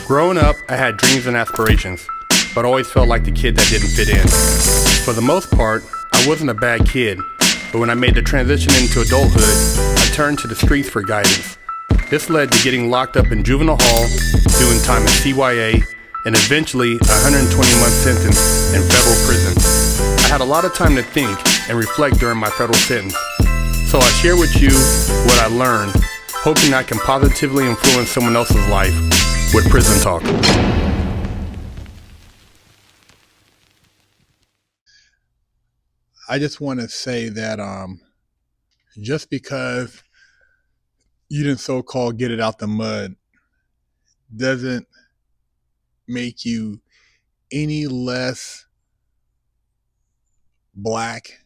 Growing up, I had dreams and aspirations, but always felt like the kid that didn't fit in. For the most part, I wasn't a bad kid, but when I made the transition into adulthood, I turned to the streets for guidance. This led to getting locked up in juvenile hall, doing time in CYA, and eventually a 120-month sentence in federal prison. I had a lot of time to think and reflect during my federal sentence. So I share with you what I learned, hoping I can positively influence someone else's life with Prison Talk. I just want to say that just because you didn't so-called get it out the mud doesn't make you any less black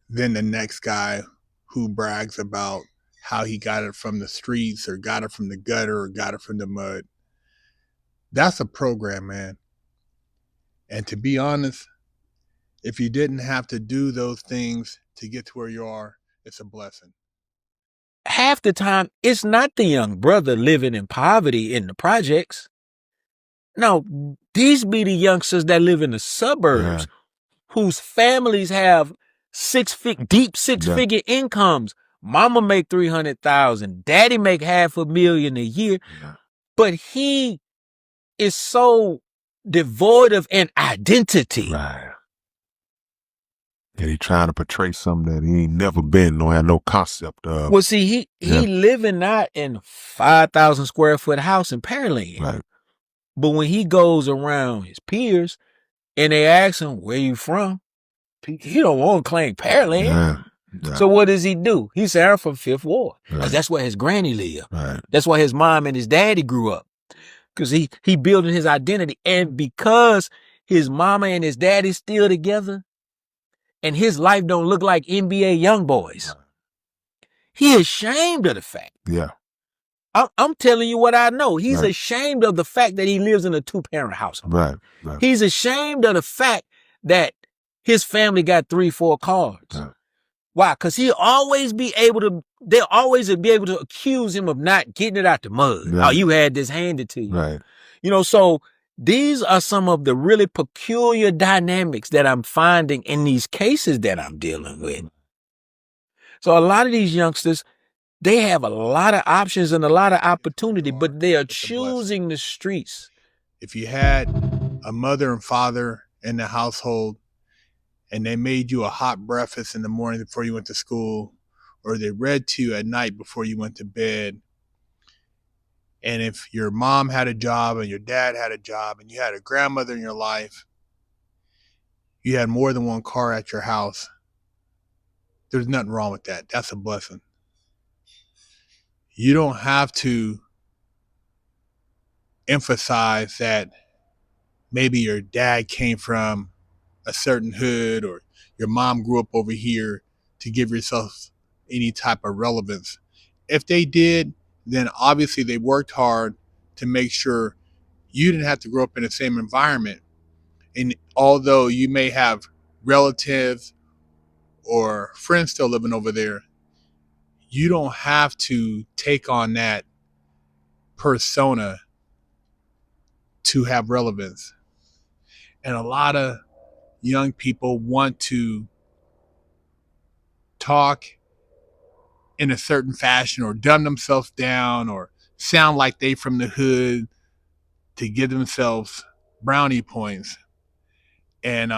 than the next guy who brags about how he got it from the streets or got it from the gutter or got it from the mud. That's a program, man. And to be honest, if you didn't have to do those things to get to where you are, it's a blessing. Half the time, it's not the young brother living in poverty in the projects. No, these be the youngsters that live in the suburbs, whose families have deep six-figure incomes. Mama make $300,000, daddy make $500,000 a year, but he is so devoid of an identity. Right. And he trying to portray something that he ain't never been, nor had no concept of. Well, see, he living not in 5,000 square foot house in Pearland. Right. But when he goes around his peers and they ask him, where you from? He don't want to claim Pearland. Yeah. So what does he do? He said, I'm from Fifth Ward. Right. That's where his granny lived. Right. That's where his mom and his daddy grew up. Because he building his identity. And because his mama and his daddy still together, and his life don't look like NBA young boys, he ashamed of the fact. Yeah. I'm telling you what I know. He's ashamed of the fact that he lives in a 2-parent household. Right. He's ashamed of the fact that his family got 3-4 cars. Right. Why? Because they'll always be able to accuse him of not getting it out the mud. Right. Oh, you had this handed to you. Right. So these are some of the really peculiar dynamics that I'm finding in these cases that I'm dealing with. So a lot of these youngsters, they have a lot of options and a lot of opportunity, but they are choosing the streets. If you had a mother and father in the household and they made you a hot breakfast in the morning before you went to school, or they read to you at night before you went to bed, and if your mom had a job and your dad had a job and you had a grandmother in your life, you had more than one car at your house, there's nothing wrong with that. That's a blessing. You don't have to emphasize that maybe your dad came from a certain hood or your mom grew up over here to give yourself any type of relevance. If they did, then obviously they worked hard to make sure you didn't have to grow up in the same environment. And although you may have relatives or friends still living over there, you don't have to take on that persona to have relevance. And a lot of young people want to talk in a certain fashion or dumb themselves down or sound like they from the hood to give themselves brownie points. And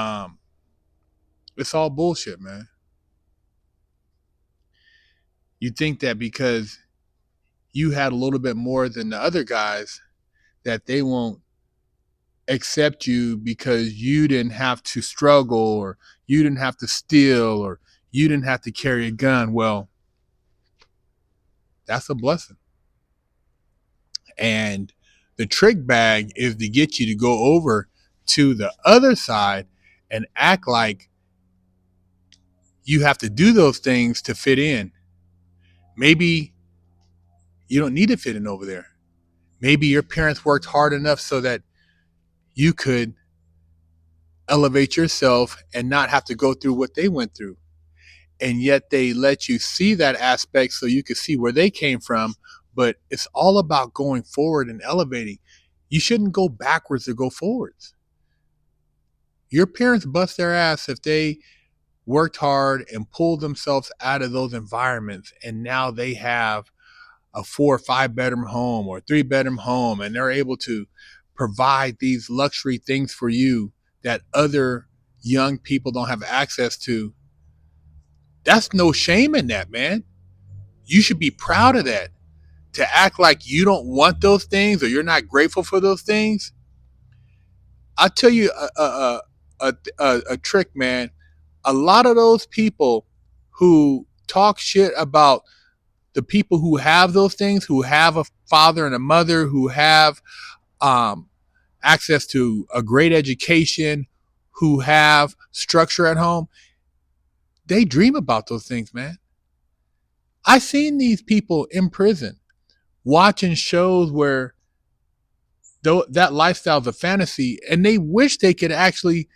it's all bullshit, man. You think that because you had a little bit more than the other guys that they won't accept you because you didn't have to struggle or you didn't have to steal or you didn't have to carry a gun. Well, that's a blessing. And the trick bag is to get you to go over to the other side and act like you have to do those things to fit in. Maybe you don't need to fit in over there. Maybe your parents worked hard enough so that you could elevate yourself and not have to go through what they went through. And yet they let you see that aspect so you could see where they came from, but it's all about going forward and elevating. You shouldn't go backwards or go forwards. Your parents bust their ass if they worked hard and pulled themselves out of those environments, and now they have a 4 or 5 bedroom home or a 3 bedroom home, and they're able to provide these luxury things for you that other young people don't have access to. That's no shame in that, man. You should be proud of that. To act like you don't want those things or you're not grateful for those things, I'll tell you a trick, man. A lot of those people who talk shit about the people who have those things, who have a father and a mother, who have um, access to a great education, who have structure at home, they dream about those things, man. I've seen these people in prison watching shows where that lifestyle is a fantasy, and they wish they could actually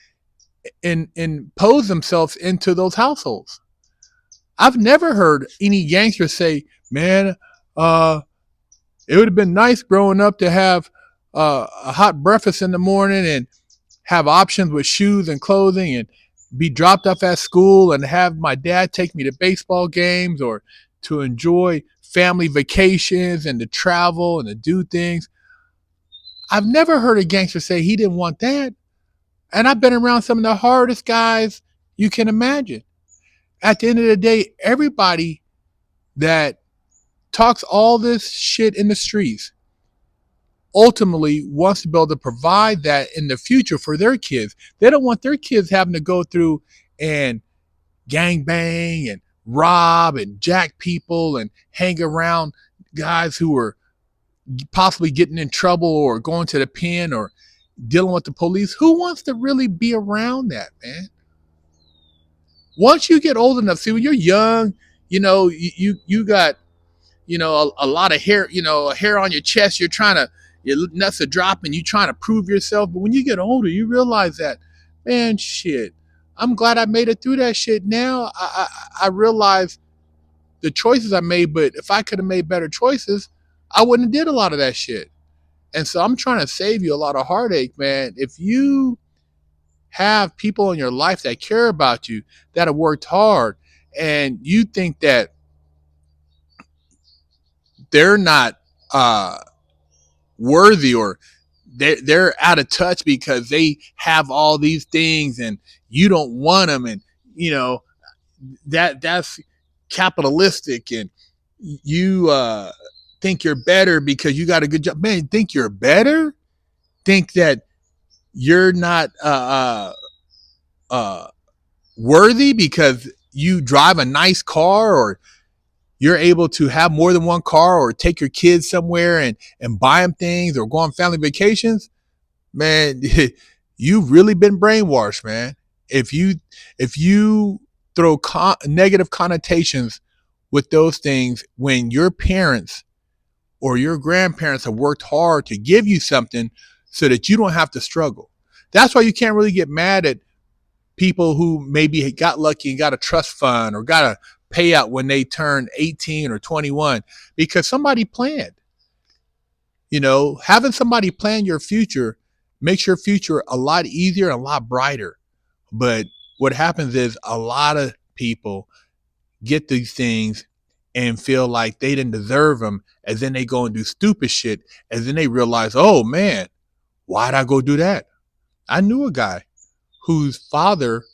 impose themselves into those households. I've never heard any gangster say, "Man, it would have been nice growing up to have a hot breakfast in the morning and have options with shoes and clothing and be dropped off at school and have my dad take me to baseball games or to enjoy family vacations and to travel and to do things." I've never heard a gangster say he didn't want that. And I've been around some of the hardest guys you can imagine. At the end of the day, everybody that talks all this shit in the streets ultimately wants to be able to provide that in the future for their kids. They don't want their kids having to go through and gang bang and rob and jack people and hang around guys who are possibly getting in trouble or going to the pen or dealing with the police. Who wants to really be around that, man? Once you get old enough, see, when you're young, you got, a lot of hair, hair on your chest. You're trying to, your nuts are dropping. You trying to prove yourself. But when you get older, you realize that, man, shit, I'm glad I made it through that shit. Now I realize the choices I made, but if I could have made better choices, I wouldn't have did a lot of that shit. And so I'm trying to save you a lot of heartache, man. If you have people in your life that care about you, that have worked hard, and you think that they're not worthy or they're out of touch because they have all these things and you don't want them, and that's capitalistic, and you think you're better because you got a good job. Man, think you're better? Think that you're not worthy because you drive a nice car, or you're able to have more than one car, or take your kids somewhere and buy them things, or go on family vacations? Man, you've really been brainwashed, man. If you throw negative connotations with those things when your parents or your grandparents have worked hard to give you something so that you don't have to struggle. That's why you can't really get mad at people who maybe got lucky and got a trust fund or got a payout when they turned 18 or 21, because somebody planned. Having somebody plan your future makes your future a lot easier and a lot brighter. But what happens is a lot of people get these things and feel like they didn't deserve them, and then they go and do stupid shit, and then they realize, oh man, why'd I go do that? I knew a guy whose father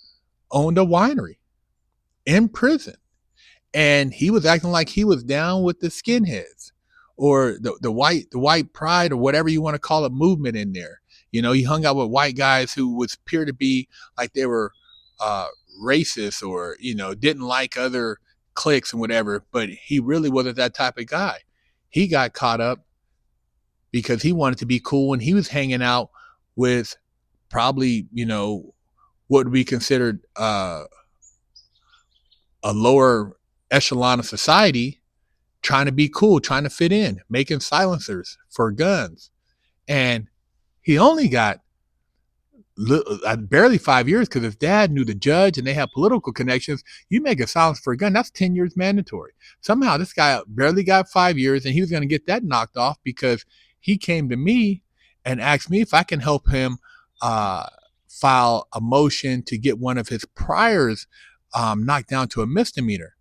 owned a winery in prison, and he was acting like he was down with the skinheads or the white pride, or whatever you want to call it, movement in there. He hung out with white guys who would appear to be like they were racist, or didn't like other cliques and whatever, but he really wasn't that type of guy. He got caught up because he wanted to be cool, and he was hanging out with probably what would be considered a lower echelon of society, trying to be cool, trying to fit in, making silencers for guns. And he only got barely 5 years because his dad knew the judge and they have political connections. You make a silence for a gun, that's 10 years mandatory. Somehow this guy barely got 5 years and he was going to get that knocked off because he came to me and asked me if I can help him file a motion to get one of his priors knocked down to a misdemeanor.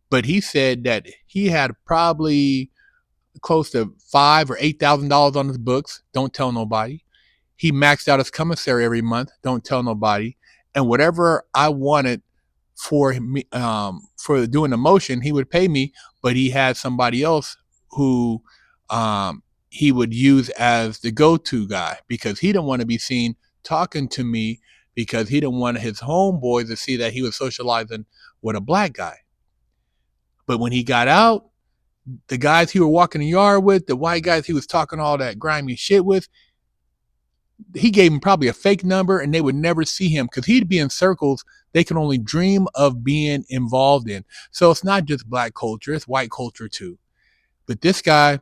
But he said that he had probably close to $5,000 or $8,000 on his books. Don't tell nobody. He maxed out his commissary every month. Don't tell nobody. And whatever I wanted for me, for doing the motion, he would pay me. But he had somebody else who he would use as the go-to guy because he didn't want to be seen talking to me because he didn't want his homeboys to see that he was socializing with a black guy. But when he got out, the guys he was walking the yard with, the white guys he was talking all that grimy shit with, he gave him probably a fake number and they would never see him because he'd be in circles they can only dream of being involved in. So it's not just black culture, it's white culture too. But this guy,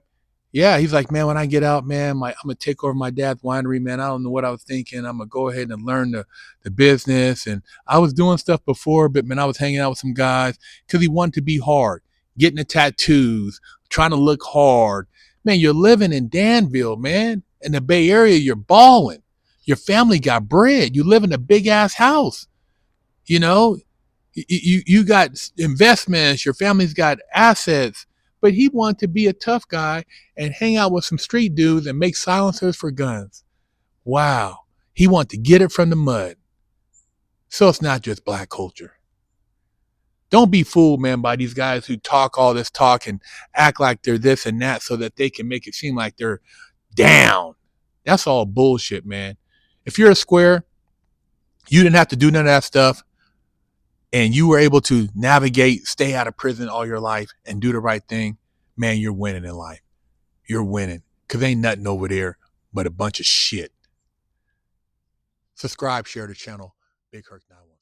yeah, he's like, man, when I get out, man, I'm going to take over my dad's winery, man. I don't know what I was thinking. I'm going to go ahead and learn the business. And I was doing stuff before, but man, I was hanging out with some guys because he wanted to be hard, getting the tattoos, trying to look hard. Man, you're living in Danville, man. In the Bay Area, you're balling. Your family got bread. You live in a big ass house. You know, you got investments. Your family's got assets. But he wanted to be a tough guy and hang out with some street dudes and make silencers for guns. Wow. He wanted to get it from the mud. So it's not just black culture. Don't be fooled, man, by these guys who talk all this talk and act like they're this and that so that they can make it seem like they're down. That's all bullshit, man. If you're a square, you didn't have to do none of that stuff. And you were able to navigate, stay out of prison all your life and do the right thing, man, you're winning in life. You're winning. Because ain't nothing over there but a bunch of shit. Subscribe, share the channel. Big Herc 911.